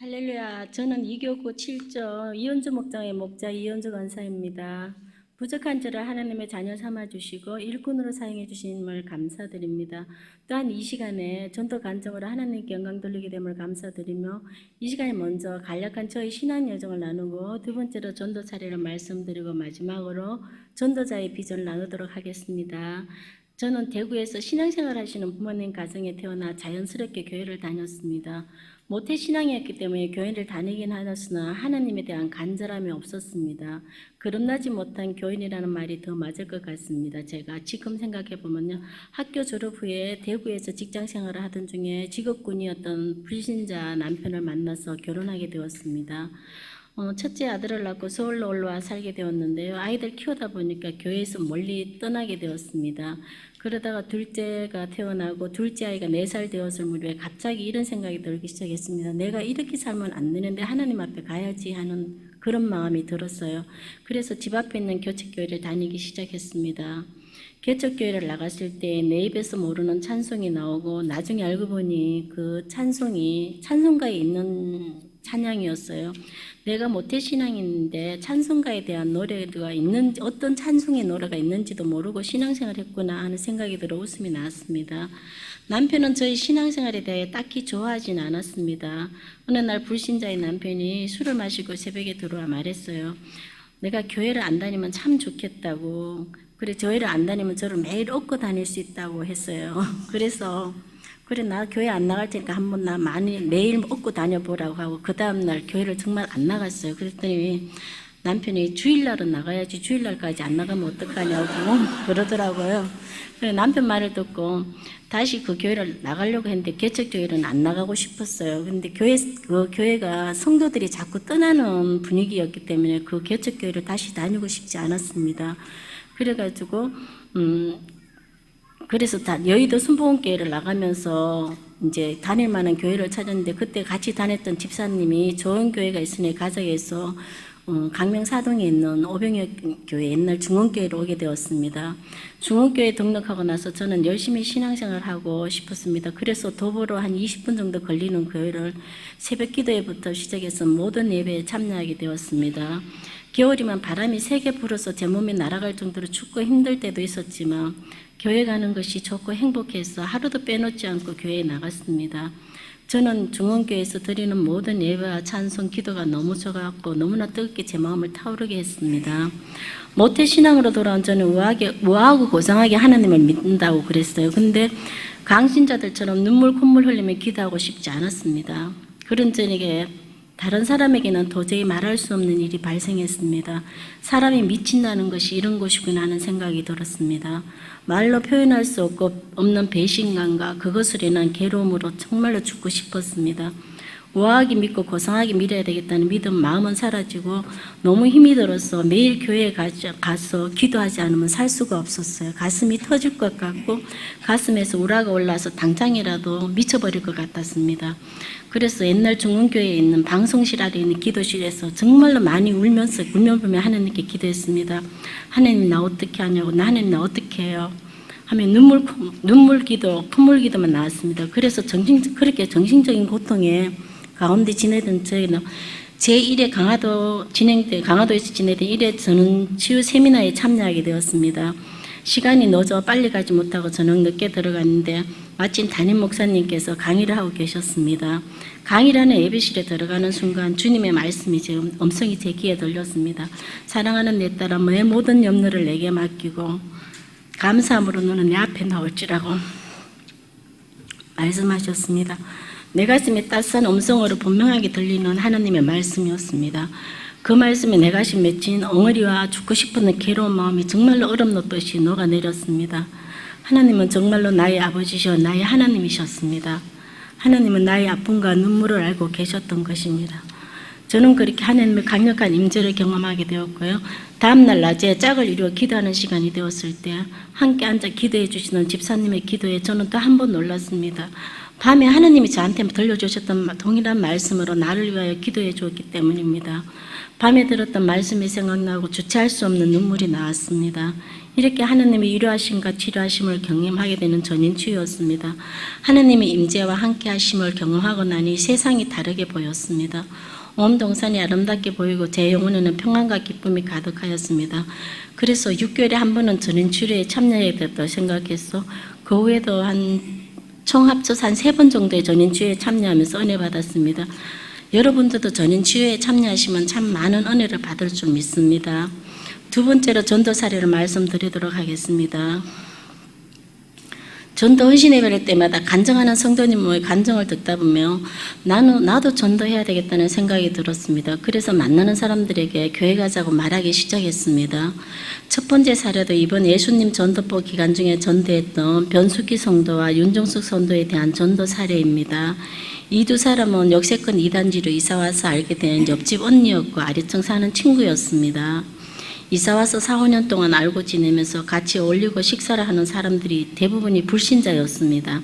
할렐루야. 저는 이교구 7조 이은주 목장의 목자 이은주 권사입니다. 부족한 저를 하나님의 자녀 삼아주시고 일꾼으로 사용해주심을 감사드립니다. 또한 이 시간에 전도 간증으로 하나님께 영광 돌리게 됨을 감사드리며 이 시간에 먼저 간략한 저의 신앙 여정을 나누고 두 번째로 전도 사례를 말씀드리고 마지막으로 전도자의 비전을 나누도록 하겠습니다. 저는 대구에서 신앙생활 하시는 부모님 가정에 태어나 자연스럽게 교회를 다녔습니다. 모태 신앙이었기 때문에 교회를 다니긴 하였으나 하나님에 대한 간절함이 없었습니다. 거듭나지 못한 교인이라는 말이 더 맞을 것 같습니다. 제가 지금 생각해 보면요, 학교 졸업 후에 대구에서 직장 생활을 하던 중에 직업군이었던 불신자 남편을 만나서 결혼하게 되었습니다. 첫째 아들을 낳고 서울로 올라와 살게 되었는데요. 아이들 키우다 보니까 교회에서 멀리 떠나게 되었습니다. 그러다가 둘째가 태어나고 둘째 아이가 4살 되었을 무렵에 갑자기 이런 생각이 들기 시작했습니다. 내가 이렇게 살면 안 되는데 하나님 앞에 가야지 하는 그런 마음이 들었어요. 그래서 집 앞에 있는 교책교회를 다니기 시작했습니다. 개척교회를 나갔을 때 내 입에서 모르는 찬송이 나오고 나중에 알고 보니 그 찬송이 찬송가에 있는 찬양이었어요. 내가 모태신앙인데 찬송가에 대한 노래가 있는지, 어떤 찬송의 노래가 있는지도 모르고 신앙생활을 했구나 하는 생각이 들어 웃음이 나왔습니다. 남편은 저희 신앙생활에 대해 딱히 좋아하진 않았습니다. 어느 날 불신자의 남편이 술을 마시고 새벽에 들어와 말했어요. 내가 교회를 안 다니면 참 좋겠다고. 그래, 교회를 안 다니면 저를 매일 업고 다닐 수 있다고 했어요. 그래서 그래, 나 교회 안 나갈 테니까 한번 나 많이 매일 업고 다녀보라고 하고 그 다음날 교회를 정말 안 나갔어요. 그랬더니 남편이 주일날은 나가야지 주일날까지 안 나가면 어떡하냐고 그러더라고요. 그래, 남편 말을 듣고 다시 그 교회를 나가려고 했는데 개척교회는 안 나가고 싶었어요. 근데 그 교회가 성도들이 자꾸 떠나는 분위기였기 때문에 그 개척교회를 다시 다니고 싶지 않았습니다. 그래가지고 그래서 여의도 순복음교회를 나가면서 이제 다닐 만한 교회를 찾았는데 그때 같이 다녔던 집사님이 좋은 교회가 있으니 가자 해서 강명 사동에 있는 오병혁 교회 옛날 중원교회로 오게 되었습니다. 중원교회 등록하고 나서 저는 열심히 신앙생활을 하고 싶었습니다. 그래서 도보로 한 20분 정도 걸리는 교회를 새벽 기도회부터 시작해서 모든 예배에 참여하게 되었습니다. 겨울이면 바람이 세게 불어서 제 몸이 날아갈 정도로 춥고 힘들 때도 있었지만 교회 가는 것이 좋고 행복해서 하루도 빼놓지 않고 교회에 나갔습니다. 저는 중원교회에서 드리는 모든 예배와 찬송, 기도가 너무 좋았고 너무나 뜨겁게 제 마음을 타오르게 했습니다. 모태신앙으로 돌아온 저는 우아하고 고상하게 하나님을 믿는다고 그랬어요. 근데 강신자들처럼 눈물 콧물 흘리며 기도하고 싶지 않았습니다. 그런 저에게 다른 사람에게는 도저히 말할 수 없는 일이 발생했습니다. 사람이 미친다는 것이 이런 것이구나 하는 생각이 들었습니다. 말로 표현할 수 없는 배신감과 그것을 인한 괴로움으로 정말로 죽고 싶었습니다. 우아하게 믿고 고상하게 믿어야 되겠다는 믿음 마음은 사라지고 너무 힘이 들어서 매일 교회에 가서 기도하지 않으면 살 수가 없었어요. 가슴이 터질 것 같고 가슴에서 우라가 올라서 당장이라도 미쳐버릴 것 같았습니다. 그래서 옛날 중원교회에 있는 방송실 아래 있는 기도실에서 정말로 많이 울면서 하나님께 기도했습니다. 하나님 나 어떻게 하냐고, 나 하나님 나 어떻게 해요? 하면 눈물 기도, 콧물 기도만 나왔습니다. 그래서 그렇게 정신적인 고통에 가운데 지내던 저희는 제1회 강화도에서 지내던 1회 저는 치유 세미나에 참여하게 되었습니다. 시간이 늦어 빨리 가지 못하고 저녁 늦게 들어갔는데 마침 담임 목사님께서 강의를 하고 계셨습니다. 강의라는 예배실에 들어가는 순간 주님의 말씀이 제 음성이 제 귀에 들렸습니다. 사랑하는 내 딸아, 내 모든 염려를 내게 맡기고 감사함으로 너는 내 앞에 나올지라고 말씀하셨습니다. 내 가슴에 따스한 음성으로 분명하게 들리는 하나님의 말씀이었습니다. 그 말씀에 내 가슴 맺힌 엉어리와 죽고 싶은 괴로운 마음이 정말로 얼음 넣듯이 녹아내렸습니다. 하나님은 정말로 나의 아버지시여 나의 하나님이셨습니다. 하나님은 나의 아픔과 눈물을 알고 계셨던 것입니다. 저는 그렇게 하나님의 강력한 임재를 경험하게 되었고요. 다음날 낮에 짝을 이루어 기도하는 시간이 되었을 때 함께 앉아 기도해 주시는 집사님의 기도에 저는 또 한 번 놀랐습니다. 밤에 하나님이 저한테 들려주셨던 동일한 말씀으로 나를 위하여 기도해 주었기 때문입니다. 밤에 들었던 말씀이 생각나고 주체할 수 없는 눈물이 나왔습니다. 이렇게 하나님의 위로하심과 치료하심을 경험하게 되는 전인치유였습니다. 하나님의 임재와 함께하심을 경험하고 나니 세상이 다르게 보였습니다. 온 동산이 아름답게 보이고 제 영혼에는 평안과 기쁨이 가득하였습니다. 그래서 6개월에 한 번은 전인치료에 참여해야 됐다고 생각했어. 그 후에도 총 합쳐서 한 3번 정도의 전인치유에 참여하면서 은혜 받았습니다. 여러분들도 전인치유에 참여하시면 참 많은 은혜를 받을 줄 믿습니다. 두 번째로 전도 사례를 말씀드리도록 하겠습니다. 전도 헌신 예배를 때마다 간증하는 성도님의 간증을 듣다 보면 나도 전도해야 되겠다는 생각이 들었습니다. 그래서 만나는 사람들에게 교회 가자고 말하기 시작했습니다. 첫 번째 사례도 이번 예수님 전도법 기간 중에 전도했던 변숙기 성도와 윤정숙 성도에 대한 전도 사례입니다. 이 두 사람은 역세권 이단지로 이사와서 알게 된 옆집 언니였고 아래층 사는 친구였습니다. 이사와서 4, 5년 동안 알고 지내면서 같이 어울리고 식사를 하는 사람들이 대부분이 불신자였습니다.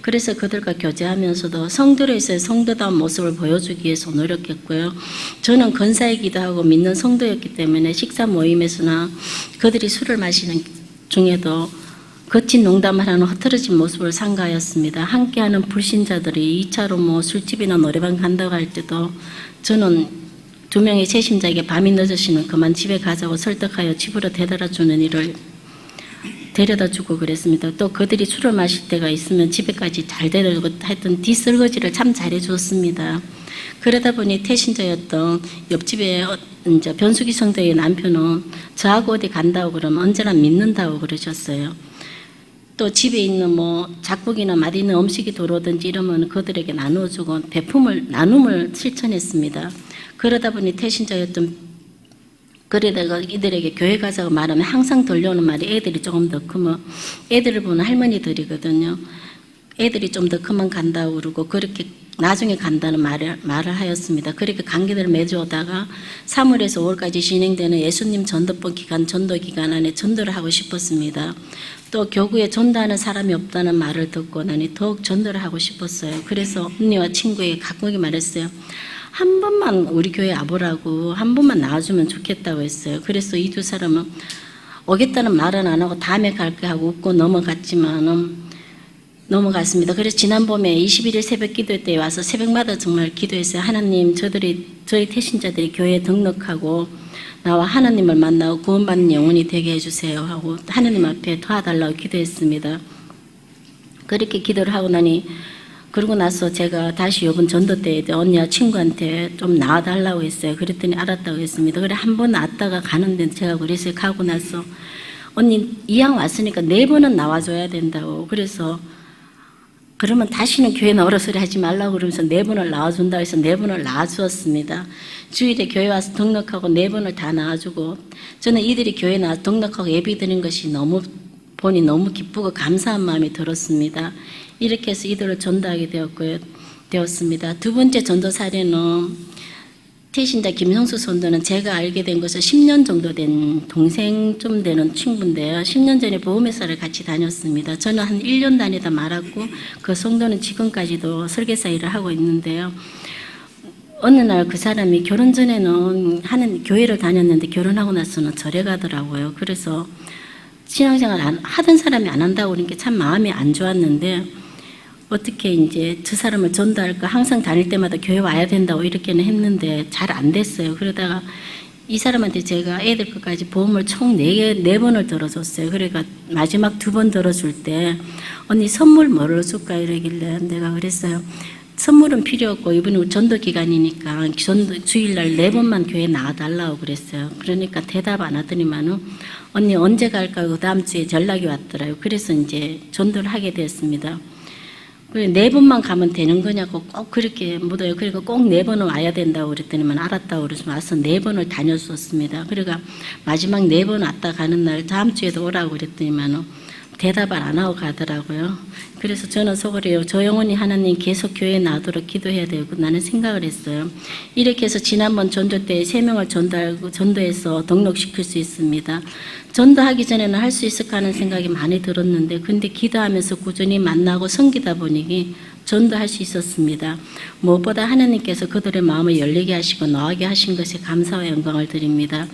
그래서 그들과 교제하면서도 성도로서의 성도다운 모습을 보여주기 위해서 노력했고요. 저는 근사이기도 하고 믿는 성도였기 때문에 식사 모임에서나 그들이 술을 마시는 중에도 거친 농담을 하는 흐트러진 모습을 상가하였습니다. 함께하는 불신자들이 2차로 술집이나 노래방 간다고 할 때도 저는 2명의 채심자에게 밤이 늦으시면 그만 집에 가자고 설득하여 집으로 데려다주는 일을 데려다주고 그랬습니다. 또 그들이 술을 마실 때가 있으면 집에까지 잘 데려주고 하여튼 뒷설거지를 참 잘해주었습니다. 그러다 보니 태신자였던 옆집에 이제 변숙이 성도의 남편은 저하고 어디 간다고 그러면 언제나 믿는다고 그러셨어요. 또 집에 있는 작국이나 맛있는 음식이 들어오든지 이러면 그들에게 나누어주고 나눔을 실천했습니다. 그러다 보니 태신자였던 그러다가 이들에게 교회 가자고 말하면 항상 들려오는 말이 애들이 조금 더 크면 애들을 보는 할머니들이거든요. 애들이 좀 더 크면 간다고 그러고 그렇게 나중에 간다는 말을 하였습니다. 그렇게 관계들을 맺어오다가 3월에서 5월까지 진행되는 예수님 전도법 기간, 전도 기간 안에 전도를 하고 싶었습니다. 또 교구에 전도하는 사람이 없다는 말을 듣고 나니 더욱 전도를 하고 싶었어요. 그래서 언니와 친구에게 가끔씩 말했어요. 한 번만 우리 교회 와보라고, 한 번만 나와주면 좋겠다고 했어요. 그래서 이 두 사람은 오겠다는 말은 안 하고 다음에 갈게 하고 웃고 넘어갔습니다. 그래서 지난 봄에 21일 새벽 기도 때 와서 새벽마다 정말 기도했어요. 하나님, 저희 태신자들이 교회에 등록하고 나와 하나님을 만나고 구원받는 영혼이 되게 해주세요 하고 하나님 앞에 도와달라고 기도했습니다. 그렇게 기도를 하고 나니 그러고 나서 제가 다시 이번 전도 때 언니와 친구한테 좀 나와달라고 했어요. 그랬더니 알았다고 했습니다. 그래 한 번 왔다가 가는데 제가 그래서 가고 나서 언니 이왕 왔으니까 4번은 나와줘야 된다고. 그래서 그러면 다시는 교회 나오라 소리 하지 말라고 그러면서 4번을 나와준다고 해서 4번을 나와주었습니다. 주일에 교회 와서 등록하고 4번을 다 나와주고 저는 이들이 교회 나와서 등록하고 예배 드리는 것이 보니 너무 기쁘고 감사한 마음이 들었습니다. 이렇게 해서 이들을 전도하게 되었습니다. 두 번째 전도 사례는 태신자 김성수 선도는 제가 알게 된 것은 10년 정도 된 동생 좀 되는 친구인데요. 10년 전에 보험회사를 같이 다녔습니다. 저는 한 1년 다니다 말았고 그 성도는 지금까지도 설계사 일을 하고 있는데요. 어느 날 그 사람이 결혼 전에는 교회를 다녔는데 결혼하고 나서는 절에 가더라고요. 그래서 신앙생활 하던 사람이 안 한다고 그러니까 참 마음이 안 좋았는데 어떻게 이제 저 사람을 전도할까 항상 다닐 때마다 교회 와야 된다고 이렇게는 했는데 잘 안 됐어요. 그러다가 이 사람한테 제가 애들 것까지 보험을 총 4번을 들어줬어요. 그러니까 마지막 2번 들어줄 때 언니 선물 뭐를 줄까 이러길래 내가 그랬어요. 선물은 필요 없고 이번에 전도 기간이니까 주일날 4번만 교회 나와달라고 그랬어요. 그러니까 대답 안 하더니만은 언니 언제 갈까 그 다음 주에 연락이 왔더라고요. 그래서 이제 전도를 하게 됐습니다. 4번만 가면 되는 거냐고 꼭 그렇게 묻어요. 그러니까 꼭 4번은 와야 된다고 그랬더니만 알았다고 그래서 와서 4번을 다녀주었습니다. 그러니까 마지막 4번 왔다 가는 날 다음 주에도 오라고 그랬더니만 대답을 안 하고 가더라고요. 그래서 저는 속으로 저 영혼이 하나님 계속 교회에 나오도록 기도해야 되고 나는 생각을 했어요. 이렇게 해서 지난번 전도 때 3명을 전도해서 등록시킬 수 있습니다. 전도하기 전에는 할 수 있을까 하는 생각이 많이 들었는데 근데 기도하면서 꾸준히 만나고 섬기다 보니 전도할 수 있었습니다. 무엇보다 하나님께서 그들의 마음을 열리게 하시고 나오게 하신 것에 감사와 영광을 드립니다.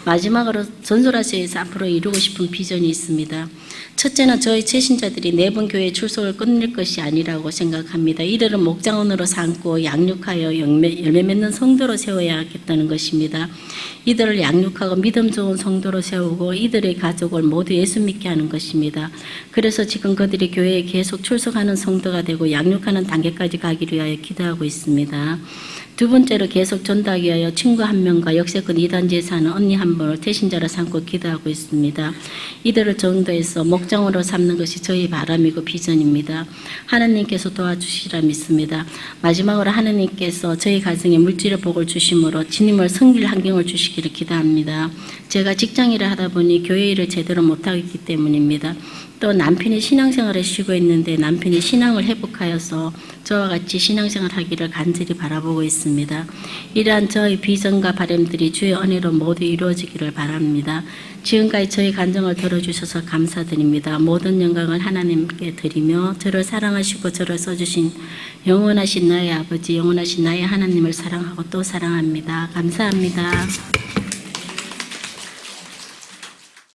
마지막으로 전솔아시아에서 앞으로 이루고 싶은 비전이 있습니다. 첫째는 저희 최신자들이 내분 교회 출석을 끝낼 것이 아니라고 생각합니다. 이들은 목장원으로 삼고 양육하여 열매 맺는 성도로 세워야겠다는 것입니다. 이들을 양육하고 믿음 좋은 성도로 세우고 이들의 가족을 모두 예수 믿게 하는 것입니다. 그래서 지금 그들이 교회에 계속 출석하는 성도가 되고 양육하는 단계까지 가기 위하여 기도하고 있습니다. 두 번째로 계속 전도하기 위하여 친구 한 명과 역세권 2단지에 사는 언니 한 분을 태신자로 삼고 기도하고 있습니다. 이들을 전도해서 목장으로 삼는 것이 저희 바람이고 비전입니다. 하나님께서 도와주시리라 믿습니다. 마지막으로 하나님께서 저희 가정에 물질의 복을 주심으로 주님을 섬길 환경을 주시기를 기도합니다. 제가 직장일을 하다 보니 교회 일을 제대로 못하고 있기 때문입니다. 또 남편이 신앙생활을 쉬고 있는데 남편이 신앙을 회복하여서 저와 같이 신앙생활 하기를 간절히 바라보고 있습니다. 이러한 저의 비전과 바람들이 주의 은혜로 모두 이루어지기를 바랍니다. 지금까지 저희 간증을 들어주셔서 감사드립니다. 모든 영광을 하나님께 드리며 저를 사랑하시고 저를 써주신 영원하신 나의 아버지, 영원하신 나의 하나님을 사랑하고 또 사랑합니다. 감사합니다.